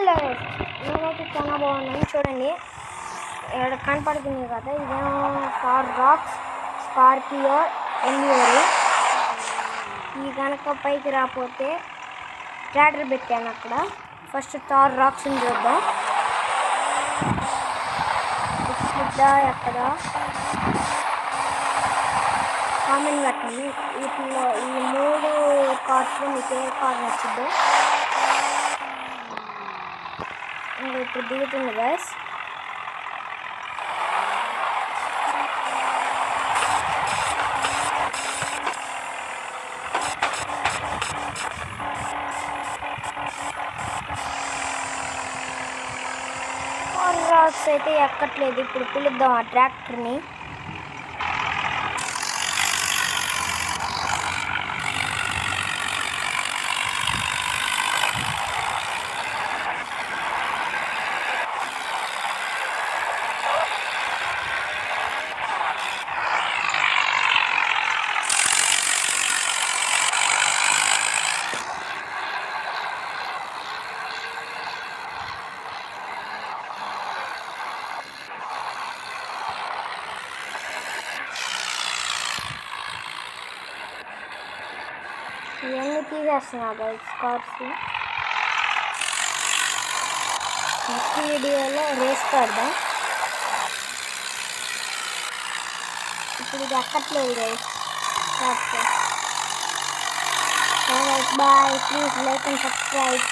Hello నేనైతే చాలా బాగున్నాను. చూడండి ఇక్కడ కనపడుతుంది కదా, ఇదేమో కార్ రాక్స్ స్కార్పియో ఎన్యూరు. ఈ కనుక పైకి రాకపోతే ట్రాక్టర్ పెట్టాను అక్కడ. ఫస్ట్ థార్ రాక్స్ని చూద్దాం. ఎక్కడ కామెంట్ పెట్టండి. వీటిలో ఈ 3 కార్స్లో మీకు ఏ కార్ నచ్చుద్దో. ఇంకా ఇప్పుడు దిగుతుంది గైస్. కార్ రాక్స్ అయితే ఎక్కట్లేదు. ఇప్పుడు పిలుద్దాం ఆ ట్రాక్టర్ని. ఇవన్నీ తీసేస్తున్నా గైస్ కార్స్. నెక్స్ట్ వీడియోలో రేస్ పెడదాం. ఇప్పుడు ఇది ఎక్కట్లేదు guys. Bye, please like and subscribe.